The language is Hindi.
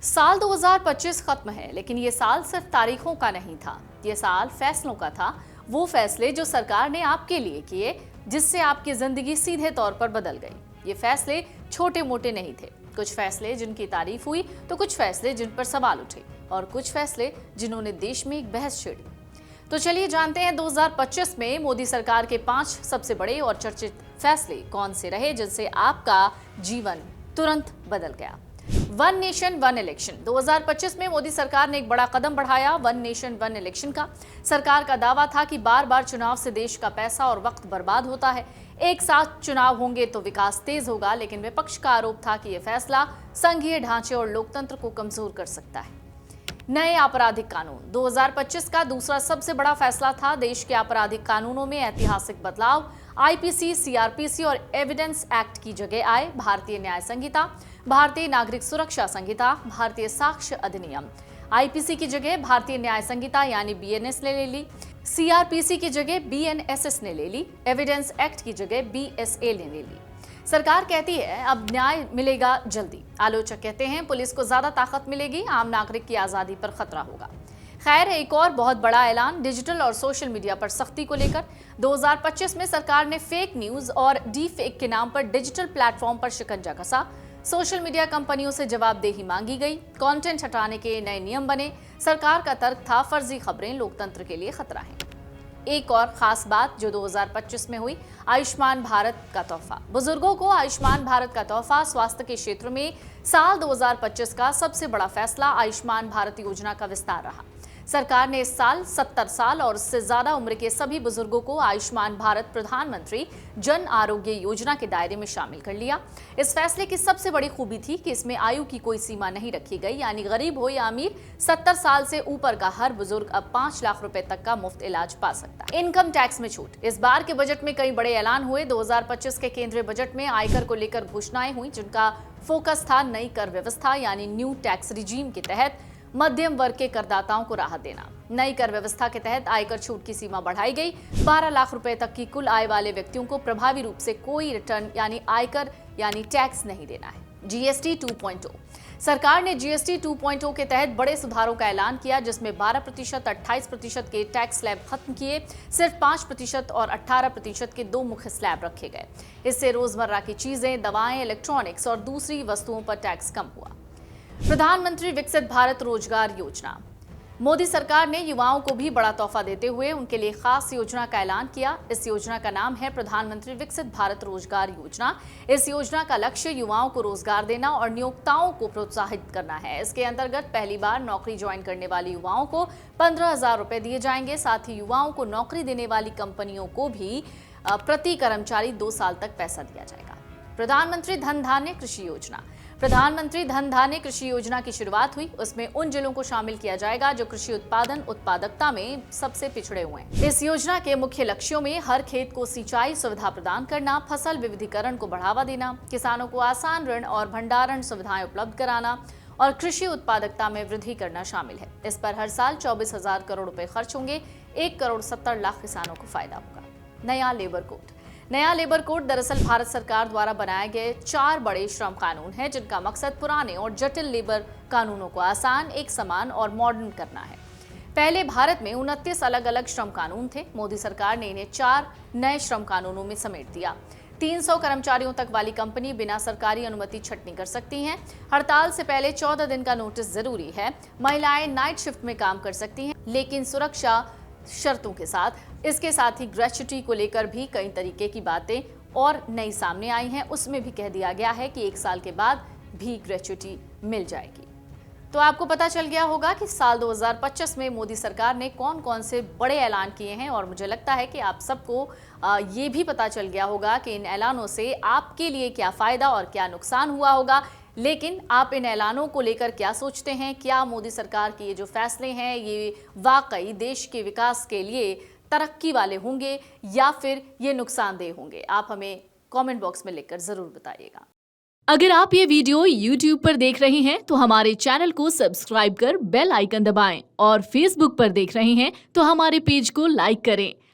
साल 2025 खत्म है, लेकिन ये साल सिर्फ तारीखों का नहीं था। ये साल फैसलों का था। वो फैसले जो सरकार ने आपके लिए किए, जिससे आपकी जिंदगी सीधे तौर पर बदल गई। ये फैसले छोटे मोटे नहीं थे। कुछ फैसले जिनकी तारीफ हुई, तो कुछ फैसले जिन पर सवाल उठे, और कुछ फैसले जिन्होंने देश में एक बहस छेड़ी। तो चलिए जानते हैं 2025 में मोदी सरकार के 5 सबसे बड़े और चर्चित फैसले कौन से रहे, जिनसे आपका जीवन तुरंत बदल गया। One nation one election. 2025 में मोदी सरकार ने एक बड़ा कदम बढ़ाया, वन नेशन वन इलेक्शन का। सरकार का दावा था कि बार बार चुनाव से देश का पैसा और वक्त बर्बाद होता है। एक साथ चुनाव होंगे तो विकास तेज होगा, लेकिन विपक्ष का आरोप था कि यह फैसला संघीय ढांचे और लोकतंत्र को कमजोर कर सकता है। नए आपराधिक कानून। 2025 का दूसरा सबसे बड़ा फैसला था। देश के आपराधिक कानूनों में ऐतिहासिक बदलाव। आईपीसी, सीआरपीसी और एविडेंस एक्ट की जगह आए भारतीय न्याय संहिता, भारतीय नागरिक सुरक्षा संहिता, भारतीय साक्ष्य अधिनियम। आईपीसी की जगह भारतीय न्याय संहिता यानी बीएनएस ने ले ली। सीआरपीसी की जगह बीएनएसएस ने ले ली। एविडेंस एक्ट की जगह बीएसए ने ले ली। सरकार कहती है अब न्याय मिलेगा जल्दी। आलोचक कहते हैं पुलिस को ज्यादा ताकत मिलेगी, आम नागरिक की आजादी पर खतरा होगा। खैर, एक और बहुत बड़ा ऐलान डिजिटल और सोशल मीडिया पर सख्ती को लेकर। 2025 में सरकार ने फेक न्यूज और डी फेक के नाम पर डिजिटल प्लेटफॉर्म पर शिकंजा कसा। सोशल मीडिया कंपनियों से जवाबदेही मांगी गई। कंटेंट हटाने के नए नियम बने। सरकार का तर्क था फर्जी खबरें लोकतंत्र के लिए खतरा हैं। एक और खास बात जो 2025 में हुई, आयुष्मान भारत का तोहफा। बुजुर्गों को आयुष्मान भारत का तोहफा। स्वास्थ्य के क्षेत्र में साल 2025 का सबसे बड़ा फैसला आयुष्मान भारत योजना का विस्तार रहा। सरकार ने इस साल 70 साल और उससे ज्यादा उम्र के सभी बुजुर्गों को आयुष्मान भारत प्रधानमंत्री जन आरोग्य योजना के दायरे में शामिल कर लिया। इस फैसले की सबसे बड़ी खूबी थी कि इसमें आयु की कोई सीमा नहीं रखी गई, यानी गरीब हो या अमीर, 70 साल से ऊपर का हर बुजुर्ग अब 5 लाख रुपए तक का मुफ्त इलाज पा सकता है। इनकम टैक्स में छूट। इस बार के बजट में कई बड़े ऐलान हुए। 2025 के केंद्रीय बजट में आयकर को लेकर घोषणाएं हुई, जिनका फोकस था नई कर व्यवस्था यानी न्यू टैक्स रिजीम के तहत मध्यम वर्ग के करदाताओं को राहत देना। नई कर व्यवस्था के तहत आयकर छूट की सीमा बढ़ाई गई। 12 लाख रुपए तक की कुल आय वाले व्यक्तियों को प्रभावी रूप से कोई रिटर्न यानी आयकर यानी टैक्स नहीं देना है। जीएसटी 2.0। सरकार ने जीएसटी 2.0 के तहत बड़े सुधारों का ऐलान किया, जिसमें 12%, 28% के टैक्स स्लैब खत्म किए। सिर्फ 5% और 18% के 2 मुख्य स्लैब रखे गए। इससे रोजमर्रा की चीजें, दवाएं, इलेक्ट्रॉनिक्स और दूसरी वस्तुओं पर टैक्स कम हुआ। प्रधानमंत्री विकसित भारत रोजगार योजना। मोदी सरकार ने युवाओं को भी बड़ा तोहफा देते हुए उनके लिए खास योजना का ऐलान किया। इस योजना का नाम है प्रधानमंत्री विकसित भारत रोजगार योजना। इस योजना का लक्ष्य युवाओं को रोजगार देना और नियोक्ताओं को प्रोत्साहित करना है। इसके अंतर्गत पहली बार नौकरी ज्वाइन करने वाले युवाओं को 15,000 रुपए दिए जाएंगे। साथ ही युवाओं को नौकरी देने वाली कंपनियों को भी प्रति कर्मचारी 2 साल तक पैसा दिया जाएगा। प्रधानमंत्री धन धान्य कृषि योजना। प्रधानमंत्री धन धान्य कृषि योजना की शुरुआत हुई। उसमें उन जिलों को शामिल किया जाएगा जो कृषि उत्पादकता में सबसे पिछड़े हुए हैं। इस योजना के मुख्य लक्ष्यों में हर खेत को सिंचाई सुविधा प्रदान करना, फसल विविधीकरण को बढ़ावा देना, किसानों को आसान ऋण और भंडारण सुविधाएं उपलब्ध कराना और कृषि उत्पादकता में वृद्धि करना शामिल है। इस पर हर साल 24,000 करोड़ रुपए खर्च होंगे। 1 करोड़ 70 लाख किसानों को फायदा होगा। नया लेबर कोड। नया लेबर कोड दरअसल भारत सरकार द्वारा बनाए गए 4 बड़े श्रम कानून हैं, जिनका मकसद पुराने और जटिल लेबर कानूनों को आसान, एक समान और मॉडर्न करना है। पहले भारत में 29 अलग अलग श्रम कानून थे। मोदी सरकार ने इन्हें 4 नए श्रम कानूनों में समेट दिया। 300 कर्मचारियों तक वाली कंपनी बिना सरकारी अनुमति छटनी कर सकती हैं। हड़ताल से पहले 14 दिन का नोटिस जरूरी है। महिलाएं नाइट शिफ्ट में काम कर सकती हैं, लेकिन सुरक्षा शर्तों के साथ। इसके साथ ही ग्रेच्युटी को लेकर भी कई तरीके की बातें और नई सामने आई हैं। उसमें भी कह दिया गया है कि 1 साल के बाद भी ग्रेच्युटी मिल जाएगी। तो आपको पता चल गया होगा कि साल 2025 में मोदी सरकार ने कौन कौन से बड़े ऐलान किए हैं, और मुझे लगता है कि आप सबको ये भी पता चल गया होगा कि इन ऐलानों से आपके लिए क्या फायदा और क्या नुकसान हुआ होगा। लेकिन आप इन ऐलानों को लेकर क्या सोचते हैं? क्या मोदी सरकार के ये जो फैसले हैं ये वाकई देश के विकास के लिए तरक्की वाले होंगे या फिर ये नुकसानदेह होंगे? आप हमें कमेंट बॉक्स में लिखकर जरूर बताइएगा। अगर आप ये वीडियो YouTube पर देख रहे हैं तो हमारे चैनल को सब्सक्राइब कर बेल आइकन दबाएं, और Facebook पर देख रहे हैं तो हमारे पेज को लाइक करें।